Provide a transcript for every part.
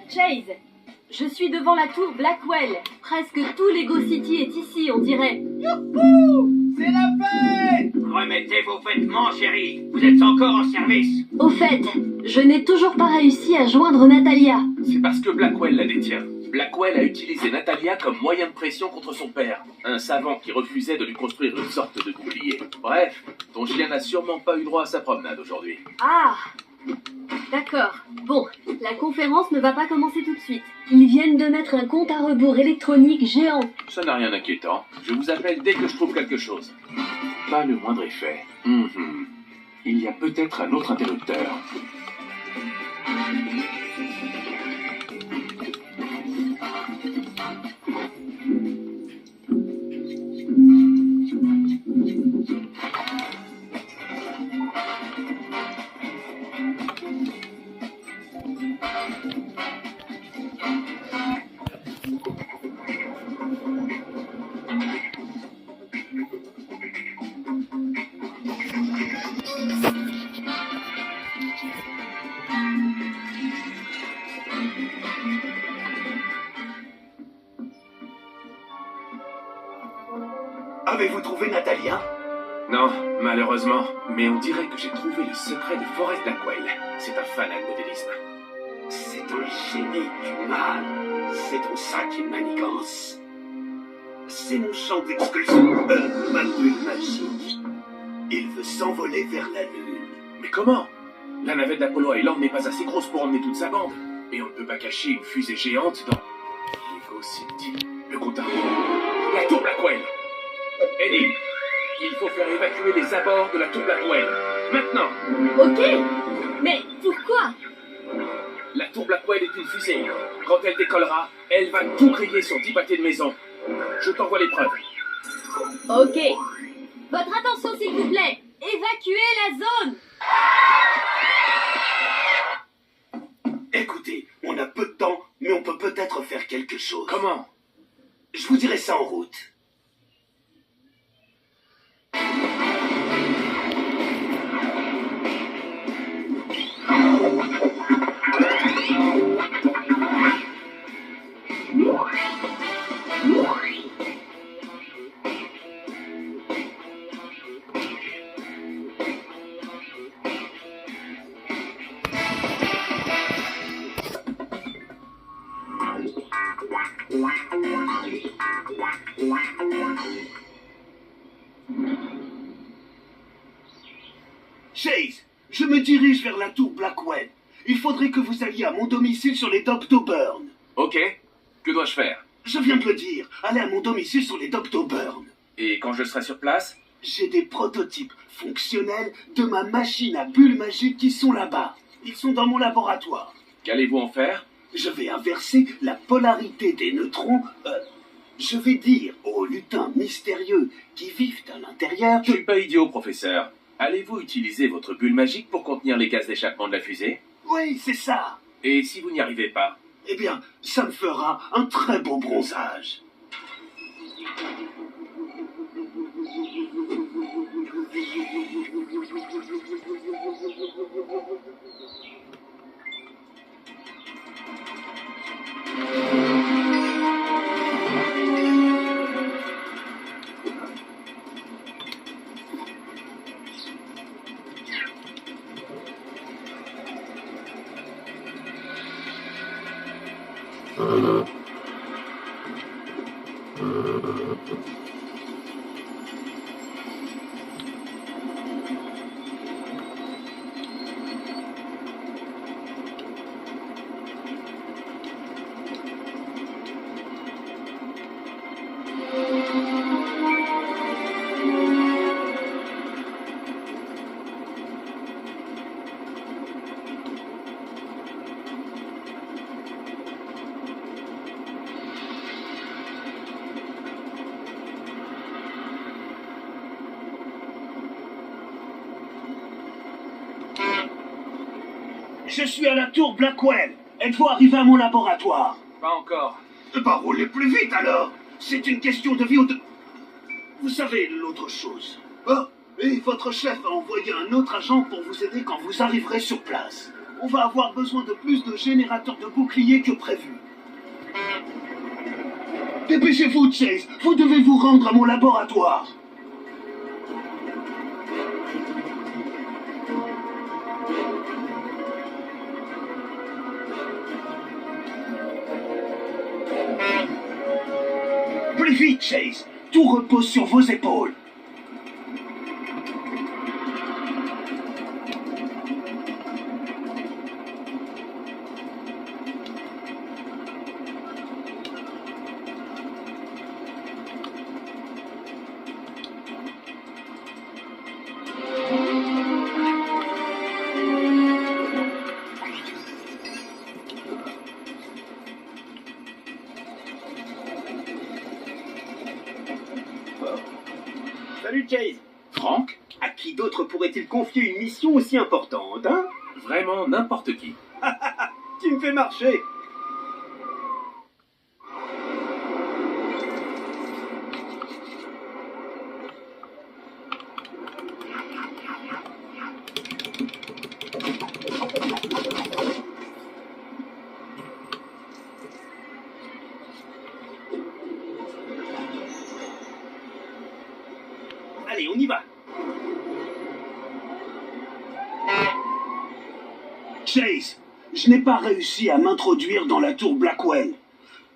Chase, je suis devant la tour Blackwell. Presque tout Lego City est ici, on dirait. Youhou! C'est la fête! Remettez vos vêtements, chérie. Vous êtes encore en service. Au fait, je n'ai toujours pas réussi à joindre Natalia. C'est parce que Blackwell la détient. Blackwell a utilisé Natalia comme moyen de pression contre son père, un savant qui refusait de lui construire une sorte de bouclier. Bref, ton chien n'a sûrement pas eu droit à sa promenade aujourd'hui. Ah, d'accord. Bon, la conférence ne va pas commencer tout de suite. Ils viennent de mettre un compte à rebours électronique géant. Ça n'a rien d'inquiétant. Je vous appelle dès que je trouve quelque chose. Pas le moindre effet. Il y a peut-être un autre interrupteur. Avez-vous trouvé Natalia? Non, malheureusement. Mais on dirait que j'ai trouvé le secret de Forrest Blackwell. C'est un fanat de modélisme. C'est un génie du mal. C'est pour ça qu'il manigance. C'est mon champ d'exclusion. Ma bulle magique. Il veut s'envoler vers la Lune. Mais comment? La navette d'Apollo Island n'est pas assez grosse pour emmener toute sa bande. Et on ne peut pas cacher une fusée géante dans Lego City. Le compte à rebours. La tour Blackwell. Eddie, il faut faire évacuer les abords de la tour Blackwell. Maintenant. Ok, mais pourquoi? La tour Blackwell est une fusée. Quand elle décollera, elle va tout griller sur 10 pâtés de maison. Je t'envoie les preuves. Ok. Votre attention s'il vous plaît. Évacuez la zone. Écoutez, on a peu de temps, mais on peut peut-être faire quelque chose. Comment? Je vous dirai ça en route. Chase, je me dirige vers la tour Blackwell. Il faudrait que vous alliez à mon domicile sur les docks d'Auburn. Ok. Que dois-je faire? Je viens de le dire. Allez à mon domicile sur les docks d'Auburn. Et quand je serai sur place, J'ai des prototypes fonctionnels de ma machine à bulles magiques qui sont là-bas. Ils sont dans mon laboratoire. Qu'allez-vous en faire? Je vais inverser la polarité des neutrons. Je vais dire aux lutins mystérieux qui vivent à l'intérieur Je suis pas idiot, professeur. Allez-vous utiliser votre bulle magique pour contenir les gaz d'échappement de la fusée? Oui, c'est ça. Et si vous n'y arrivez pas? Eh bien, ça me fera un très beau bronzage. Je suis à la tour Blackwell. Êtes-vous arrivé à mon laboratoire? Pas encore. Bah, roulez plus vite alors. C'est une question de vie ou de... Vous savez, l'autre chose. Oh, et votre chef a envoyé un autre agent pour vous aider quand vous arriverez sur place. On va avoir besoin de plus de générateurs de boucliers que prévu. Dépêchez-vous, Chase. Vous devez vous rendre à mon laboratoire. Plus vite, Chase. Tout repose sur vos épaules. Salut Chase. Franck? À qui d'autre pourrait-il confier une mission aussi importante, hein? Vraiment n'importe qui. Tu me fais marcher. Allez, on y va. Chase, je n'ai pas réussi à m'introduire dans la tour Blackwell.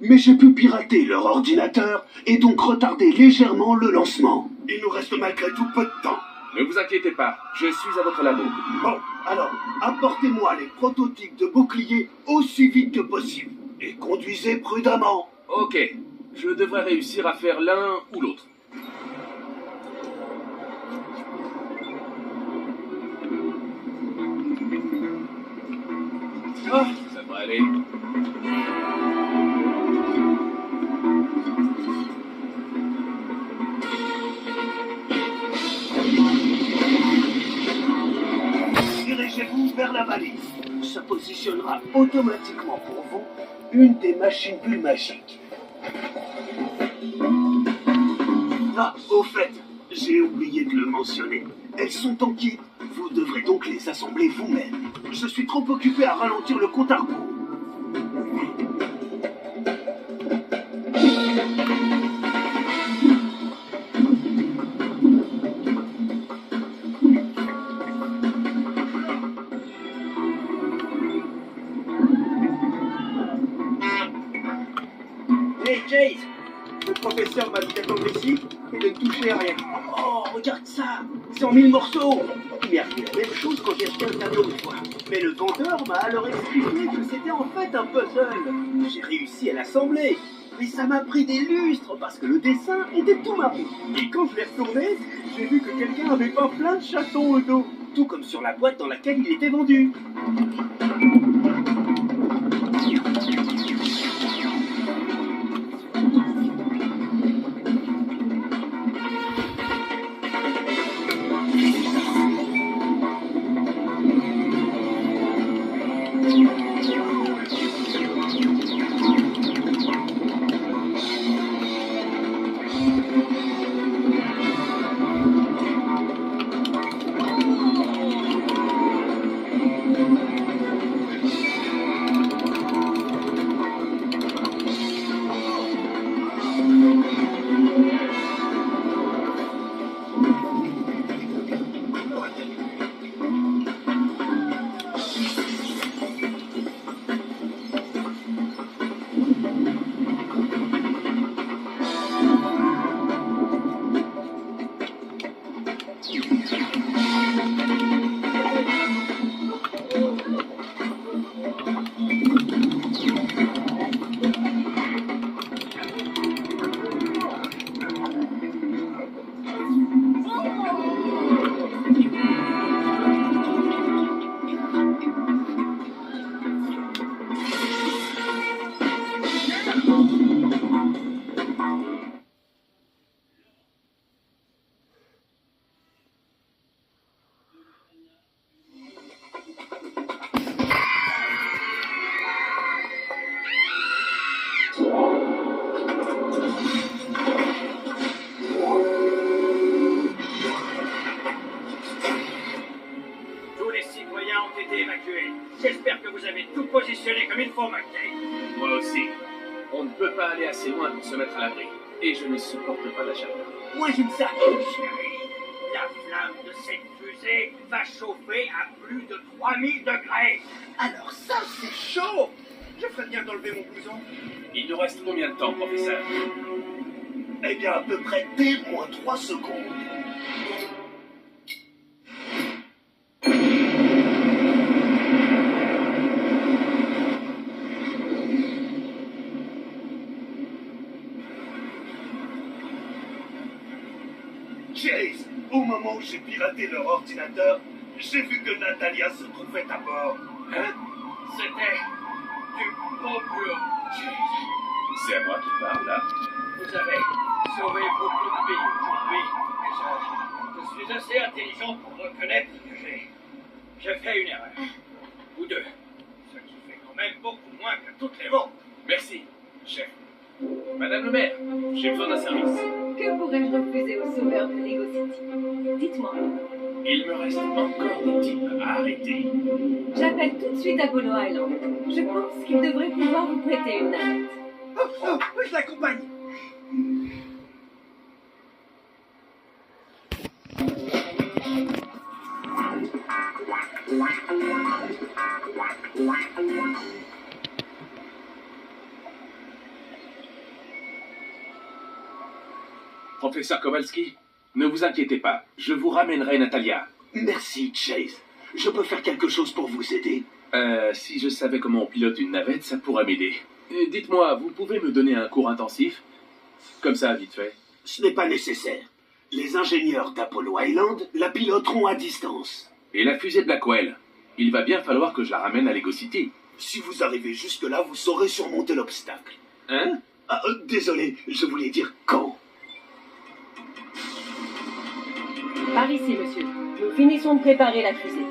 Mais j'ai pu pirater leur ordinateur et donc retarder légèrement le lancement. Il nous reste malgré tout peu de temps. Ne vous inquiétez pas, je suis à votre labo. Bon, alors, apportez-moi les prototypes de boucliers aussi vite que possible. Et conduisez prudemment. Ok, je devrais réussir à faire l'un ou l'autre. Ah, ça devrait aller. Dirigez-vous vers la balise. Ça positionnera automatiquement pour vous une des machines bulles magiques. Ah, au fait, j'ai oublié de le mentionner. Elles sont en kit. Vous devrez donc les assembler vous-même. Je suis trop occupé à ralentir le compte à rebours. Hey Chase, le professeur m'a dit d'attendre ici et de ne toucher à rien. Oh, regarde ça, c'est en 1000 morceaux. Il m'est arrivé la même chose quand j'ai acheté un tableau une fois. Mais le vendeur m'a alors expliqué que c'était en fait un puzzle. J'ai réussi à l'assembler. Mais ça m'a pris des lustres parce que le dessin était tout marron. Et quand je l'ai retourné, j'ai vu que quelqu'un avait pas plein de chatons au dos. Tout comme sur la boîte dans laquelle il était vendu. Tous les citoyens ont été évacués. J'espère que vous avez tout positionné comme il faut, McKay. Moi aussi. On ne peut pas aller assez loin pour se mettre à l'abri. Et je ne supporte pas la chaleur. Moi j'aime ça. Chérie, la flamme de cette fusée va chauffer à plus de 3000 degrés. Alors ça c'est chaud. Je ferais bien d'enlever mon blouson. Il nous reste combien de temps, professeur? Eh bien, à peu près moins 3 secondes. Chase, au moment où j'ai piraté leur ordinateur, j'ai vu que Natalia se trouvait à bord. Hein? C'était du bon boulot, Chase. C'est à moi qui parle, là. Vous avez sauvé beaucoup de vies aujourd'hui. Mais je suis assez intelligent pour reconnaître que j'ai fait une erreur. Ou deux. Ce qui fait quand même beaucoup moins que toutes les vôtres. Merci, chef. Madame le maire, j'ai besoin d'un service. Que pourrais-je refuser aux sauveurs de Lego City? Dites-moi. Il me reste encore des types à arrêter. J'appelle tout de suite Apollo Island. Je pense qu'il devrait pouvoir vous prêter une navette. Oh, je l'accompagne. Professeur Kowalski, ne vous inquiétez pas, je vous ramènerai Natalia. Merci, Chase. Je peux faire quelque chose pour vous aider? Si je savais comment on pilote une navette, ça pourrait m'aider. Dites-moi, vous pouvez me donner un cours intensif? Comme ça, vite fait. Ce n'est pas nécessaire. Les ingénieurs d'Apollo Island la piloteront à distance. Et la fusée Blackwell? Il va bien falloir que je la ramène à Lego City. Si vous arrivez jusque-là, vous saurez surmonter l'obstacle. Hein? Ah, désolé, je voulais dire quand. Par ici, monsieur. Nous finissons de préparer la fusée.